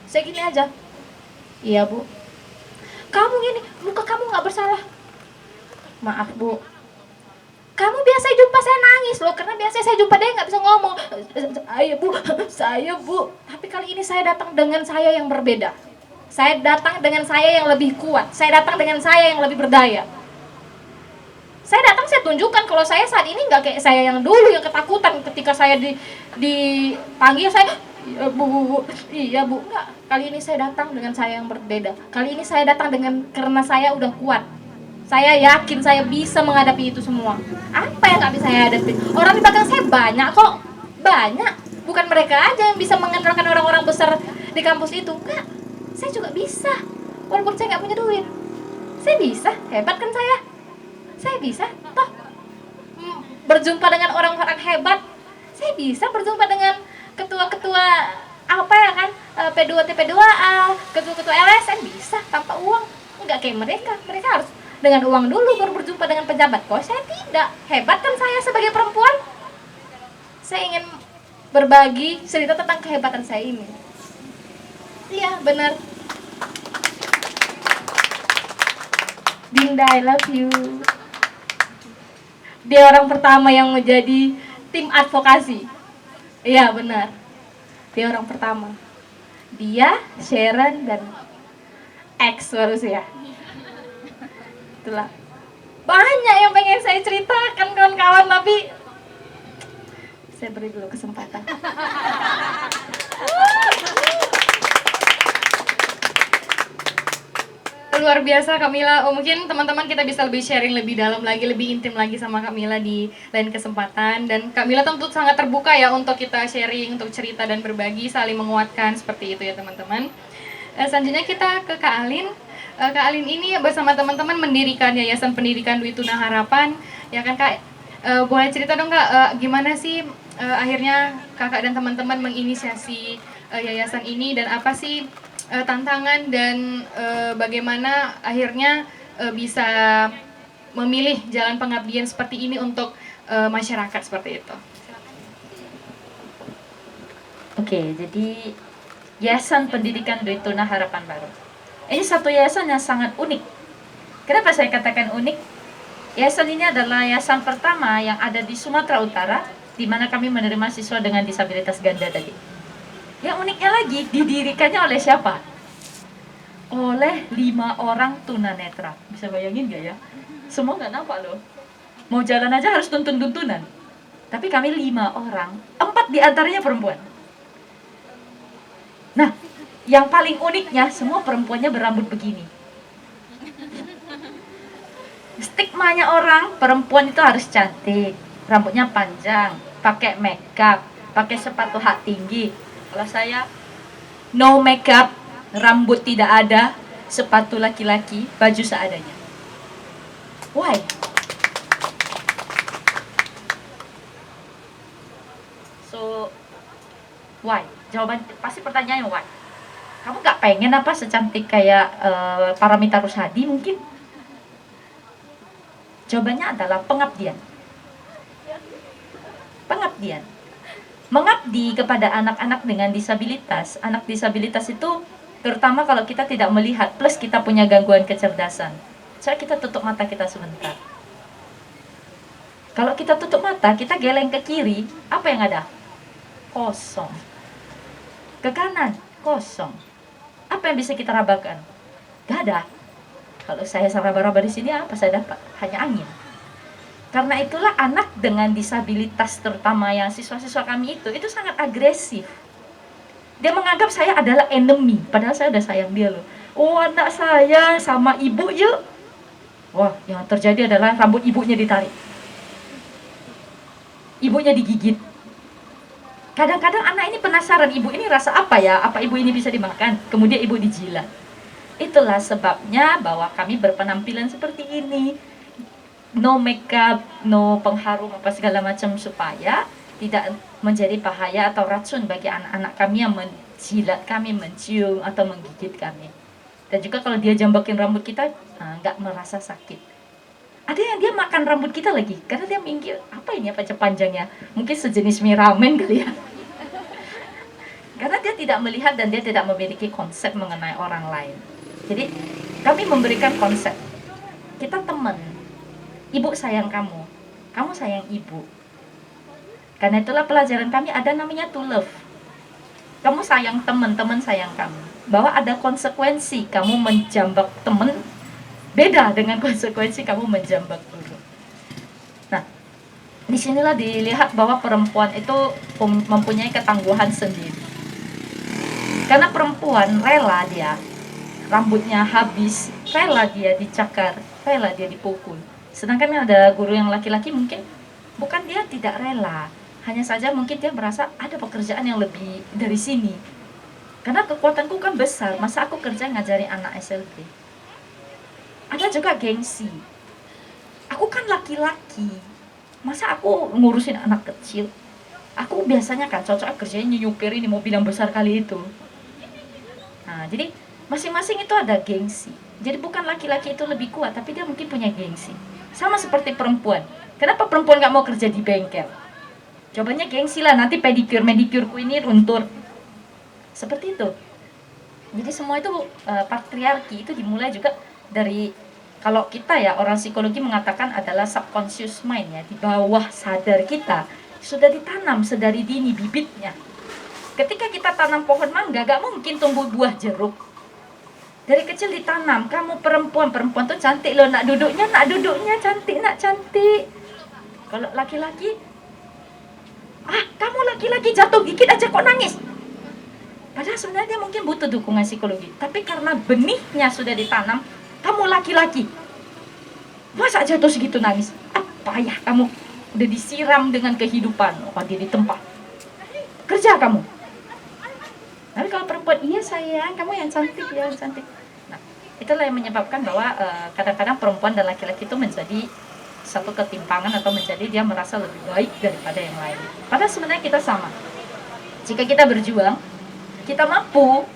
Saya gini aja, iya Bu, kamu gini, muka kamu nggak bersalah. Maaf Bu, kamu biasa jumpa saya nangis loh, karena biasa saya jumpa dia nggak bisa ngomong. Saya Bu, saya Bu. Tapi kali ini saya datang dengan saya yang berbeda. Saya datang dengan saya yang lebih kuat. Saya datang dengan saya yang lebih berdaya. Saya datang, saya tunjukkan kalau saya saat ini nggak kayak saya yang dulu yang ketakutan ketika saya dipanggil. Saya, iya Bu, iya Bu. Enggak, kali ini saya datang dengan saya yang berbeda. Kali ini saya datang dengan, karena saya udah kuat. Saya yakin saya bisa menghadapi itu semua. Apa yang nggak bisa saya hadapi? Orang di belakang saya banyak kok, banyak. Bukan mereka aja yang bisa mengandalkan orang-orang besar di kampus itu. Enggak, saya juga bisa. Walaupun saya nggak punya duit, saya bisa. Hebat kan saya bisa toh berjumpa dengan orang-orang hebat. Saya bisa berjumpa dengan ketua-ketua apa ya kan, P2 TP2A, ketua-ketua LSM, bisa tanpa uang. Enggak kayak mereka harus dengan uang dulu baru berjumpa dengan pejabat. Kok saya tidak? Hebat kan saya sebagai perempuan. Saya ingin berbagi cerita tentang kehebatan saya ini. Iya benar, Dinda, I love you. Dia orang pertama yang menjadi tim advokasi. Iya benar, dia orang pertama. Dia, Sharon, dan X harusnya. Itulah, banyak yang pengen saya ceritakan kawan-kawan, tapi saya beri dulu kesempatan. Luar biasa Kamila. Oh, mungkin teman-teman kita bisa lebih sharing lebih dalam lagi, lebih intim lagi sama Kamila di lain kesempatan. Dan Kamila tentu sangat terbuka ya untuk kita sharing, untuk cerita dan berbagi, saling menguatkan seperti itu ya teman-teman. Selanjutnya kita ke Kak Alin. Kak Alin ini bersama teman-teman mendirikan Yayasan Pendidikan Dwi Tuna Harapan. Ya kan Kak? Boleh cerita dong Kak, gimana sih akhirnya Kakak dan teman-teman menginisiasi yayasan ini, dan apa sih tantangan dan bagaimana akhirnya bisa memilih jalan pengabdian seperti ini untuk masyarakat seperti itu. Oke, jadi Yayasan Pendidikan Dwi Tuna Harapan Baru. Ini satu yayasan yang sangat unik. Kenapa saya katakan unik? Yayasan ini adalah yayasan pertama yang ada di Sumatera Utara, di mana kami menerima siswa dengan disabilitas ganda tadi. Yang uniknya lagi, didirikannya oleh siapa? Oleh 5 orang tunanetra. Bisa bayangin gak ya? Semua nggak nampak loh. Mau jalan aja harus tuntun-tuntunan. Tapi kami 5 orang, 4 diantaranya perempuan. Nah, yang paling uniknya semua perempuannya berambut begini. Stigmanya orang perempuan itu harus cantik, rambutnya panjang, pakai makeup, pakai sepatu hak tinggi. Kalau saya no makeup, rambut tidak ada, sepatu laki-laki, baju seadanya. Why? So, why? Jawaban pasti pertanyaannya why. Kamu gak pengen apa secantik kayak Paramita Rusady mungkin? Jawabannya adalah pengabdian. Pengabdian. Mengabdi kepada anak-anak dengan disabilitas. Anak disabilitas itu terutama kalau kita tidak melihat, plus kita punya gangguan kecerdasan. Coba kita tutup mata kita sebentar. Kalau kita tutup mata, kita geleng ke kiri, apa yang ada? Kosong. Ke kanan, kosong. Apa yang bisa kita rabakan? Gak ada. Kalau saya raba-raba di sini, apa saya dapat? Hanya angin. Karena itulah anak dengan disabilitas, terutama yang siswa-siswa kami itu sangat agresif. Dia menganggap saya adalah enemy, padahal saya udah sayang dia loh. Oh, anak saya sama ibu yuk. Wah, yang terjadi adalah rambut ibunya ditarik, ibunya digigit. Kadang-kadang anak ini penasaran, ibu ini rasa apa ya? Apa ibu ini bisa dimakan? Kemudian ibu dijilat. Itulah sebabnya bahwa kami berpenampilan seperti ini. No makeup, no pengharum apa segala macam, supaya tidak menjadi bahaya atau racun bagi anak-anak kami yang menjilat kami, mencium atau menggigit kami. Dan juga kalau dia jambakin rambut kita, nggak merasa sakit. Ada yang dia makan rambut kita lagi, karena dia mikir, apa ini apa panjangnya? Mungkin sejenis mie ramen kali ya. Karena dia tidak melihat dan dia tidak memiliki konsep mengenai orang lain. Jadi kami memberikan konsep. Kita teman. Ibu sayang kamu, kamu sayang ibu. Karena itulah pelajaran kami ada namanya to love. Kamu sayang teman, teman sayang kamu. Bahwa ada konsekuensi kamu menjambak teman, beda dengan konsekuensi kamu menjambak guru. Nah, disinilah dilihat bahwa perempuan itu mempunyai ketangguhan sendiri. Karena perempuan rela dia, rambutnya habis, rela dia dicakar, rela dia dipukul. Sedangkan ada guru yang laki-laki mungkin bukan dia tidak rela, hanya saja mungkin dia merasa ada pekerjaan yang lebih dari sini. Karena kekuatanku kan besar, masa aku kerja ngajari anak SLB. Ada juga gengsi. Aku kan laki-laki, masa aku ngurusin anak kecil? Aku biasanya kan cocok kerjanya nyupir ini mobil yang besar kali itu. Nah, jadi masing-masing itu ada gengsi. Jadi bukan laki-laki itu lebih kuat, tapi dia mungkin punya gengsi. Sama seperti perempuan. Kenapa perempuan gak mau kerja di bengkel? Jawabannya gengsi lah, nanti pedicure, medicure ku ini runtur. Seperti itu. Jadi semua itu patriarki itu dimulai juga dari, kalau kita ya orang psikologi mengatakan adalah subconscious mind ya, di bawah sadar kita sudah ditanam sedari dini bibitnya. Ketika kita tanam pohon mangga, gak mungkin tumbuh buah jeruk. Dari kecil ditanam, kamu perempuan tuh cantik loh, nak duduknya cantik, nak cantik. Kalau laki-laki, kamu laki-laki jatuh dikit aja kok nangis. Padahal sebenarnya dia mungkin butuh dukungan psikologi. Tapi karena benihnya sudah ditanam, kamu laki-laki, masa jatuh segitu nangis? Apa ya kamu? Udah disiram dengan kehidupan, dia ditempa. Kerja kamu. Tapi kalau perempuan, iya sayang, kamu yang cantik, ya yang cantik. Nah, itulah yang menyebabkan bahwa kadang-kadang perempuan dan laki-laki itu menjadi satu ketimpangan atau menjadi dia merasa lebih baik daripada yang lain. Padahal sebenarnya kita sama. Jika kita berjuang, kita mampu.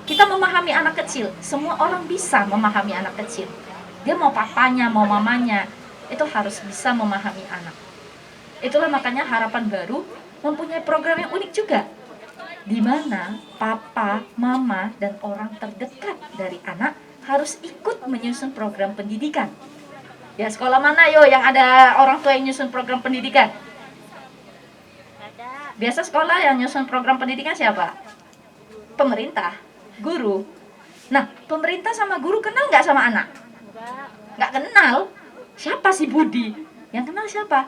Kita memahami anak kecil. Semua orang bisa memahami anak kecil. Dia mau papanya, mau mamanya, itu harus bisa memahami anak. Itulah makanya Harapan Baru mempunyai program yang unik juga, di mana papa, mama, dan orang terdekat dari anak harus ikut menyusun program pendidikan. Ya, sekolah mana yo yang ada orang tua yang nyusun program pendidikan? Biasa sekolah yang nyusun program pendidikan siapa? Pemerintah, guru. Nah, pemerintah sama guru kenal nggak sama anak? Nggak kenal. Siapa si Budi? Yang kenal siapa?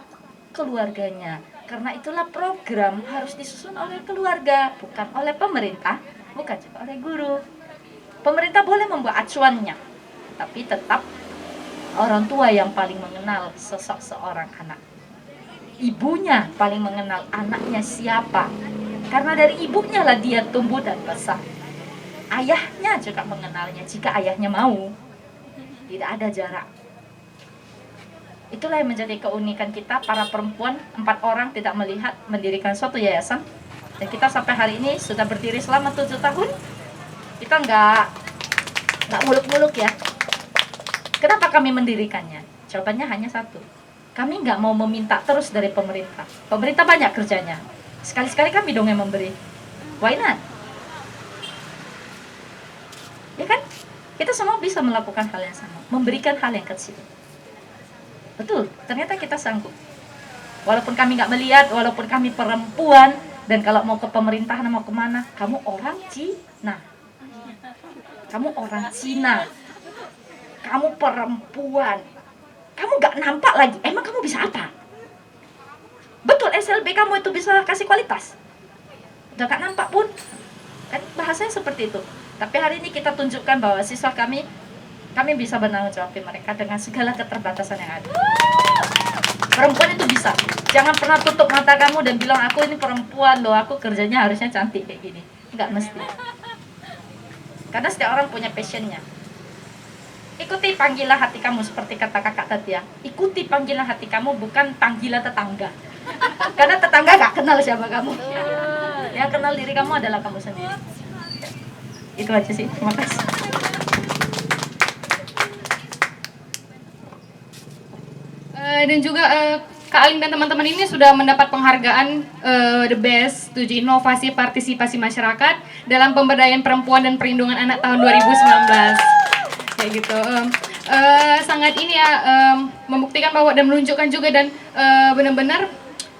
Keluarganya. Karena itulah program harus disusun oleh keluarga, bukan oleh pemerintah, bukan juga oleh guru. Pemerintah boleh membuat acuannya, tapi tetap orang tua yang paling mengenal sosok seorang anak. Ibunya paling mengenal anaknya siapa, karena dari ibunya lah dia tumbuh dan besar. Ayahnya juga mengenalnya jika ayahnya mau. Tidak ada jarak. Itulah yang menjadi keunikan kita, para perempuan 4 orang tidak melihat mendirikan suatu yayasan. Dan kita sampai hari ini sudah berdiri selama 7 tahun. Kita nggak muluk-muluk ya. Kenapa kami mendirikannya? Jawabannya hanya satu. Kami nggak mau meminta terus dari pemerintah. Pemerintah banyak kerjanya. Sekali-sekali kami dong yang memberi. Why not? Ya kan? Kita semua bisa melakukan hal yang sama. Memberikan hal yang kecil. Betul, ternyata kita sanggup. Walaupun kami nggak melihat, walaupun kami perempuan, dan kalau mau ke pemerintahan mau kemana, kamu orang Cina. Kamu orang Cina. Kamu perempuan. Kamu nggak nampak lagi. Emang kamu bisa apa? Betul, SLB kamu itu bisa kasih kualitas. Udah nggak nampak pun. Kan bahasanya seperti itu. Tapi hari ini kita tunjukkan bahwa siswa kami bisa bertanggung jawab mereka dengan segala keterbatasan yang ada. Perempuan itu bisa. Jangan pernah tutup mata kamu dan bilang aku ini perempuan loh, aku kerjanya harusnya cantik kayak gini. Enggak mesti. Karena setiap orang punya passionnya. Ikuti panggilan hati kamu seperti kata kakak tadi ya. Ikuti panggilan hati kamu, bukan panggilan tetangga. Karena tetangga gak kenal siapa kamu. Yang kenal diri kamu adalah kamu sendiri. Itu aja sih. Terima kasih. Dan juga Kak Alin dan teman-teman ini sudah mendapat penghargaan The Best 7 Inovasi Partisipasi Masyarakat dalam Pemberdayaan Perempuan dan Perlindungan Anak tahun 2019. Kayak gitu. Sangat ini ya, membuktikan bahwa dan menunjukkan juga dan benar-benar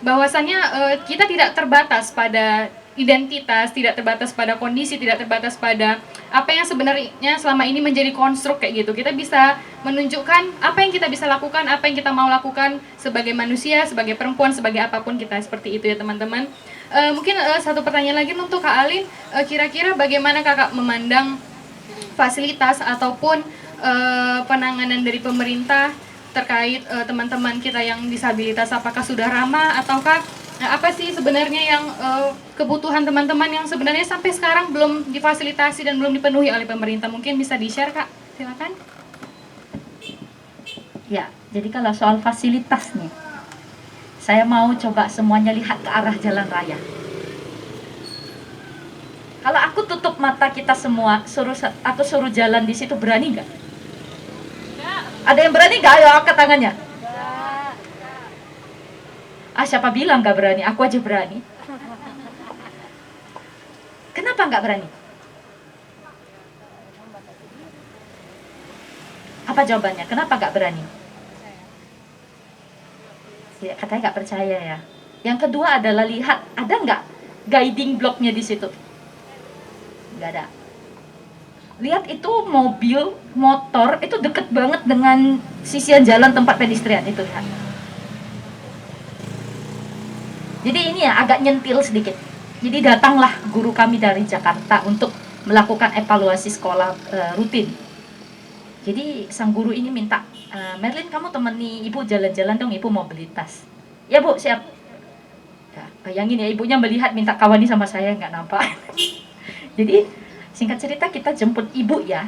bahwasannya kita tidak terbatas pada identitas, tidak terbatas pada kondisi, tidak terbatas pada apa yang sebenarnya selama ini menjadi konstruk kayak gitu. Kita bisa menunjukkan apa yang kita bisa lakukan, apa yang kita mau lakukan sebagai manusia, sebagai perempuan, sebagai apapun kita, seperti itu ya teman-teman. Mungkin satu pertanyaan lagi untuk Kak Alin, kira-kira bagaimana Kakak memandang fasilitas ataupun penanganan dari pemerintah terkait teman-teman kita yang disabilitas, apakah sudah ramah ataukah apa sih sebenarnya yang kebutuhan teman-teman yang sebenarnya sampai sekarang belum difasilitasi dan belum dipenuhi oleh pemerintah? Mungkin bisa di-share Kak, silakan. Ya, jadi kalau soal fasilitas nih, saya mau coba semuanya lihat ke arah jalan raya. Kalau aku tutup mata kita semua, aku suruh jalan di situ, berani nggak? Ada yang berani nggak? Ayo angkat tangannya. Siapa bilang nggak berani? Aku aja berani. Kenapa nggak berani? Apa jawabannya? Kenapa nggak berani? Ya, katanya nggak percaya ya. Yang kedua adalah lihat, ada nggak guiding blocknya di situ? Nggak ada. Lihat itu mobil, motor, itu deket banget dengan sisian jalan tempat pedestrian, itu lihat. Jadi ini ya agak nyentil sedikit. Jadi datanglah guru kami dari Jakarta untuk melakukan evaluasi sekolah rutin. Jadi sang guru ini minta, Merlin kamu temani ibu jalan-jalan dong, ibu mobilitas. Ya bu, siap. Ya, bayangin ya ibunya melihat minta kawani sama saya, nggak nampak. Jadi singkat cerita kita jemput ibu ya.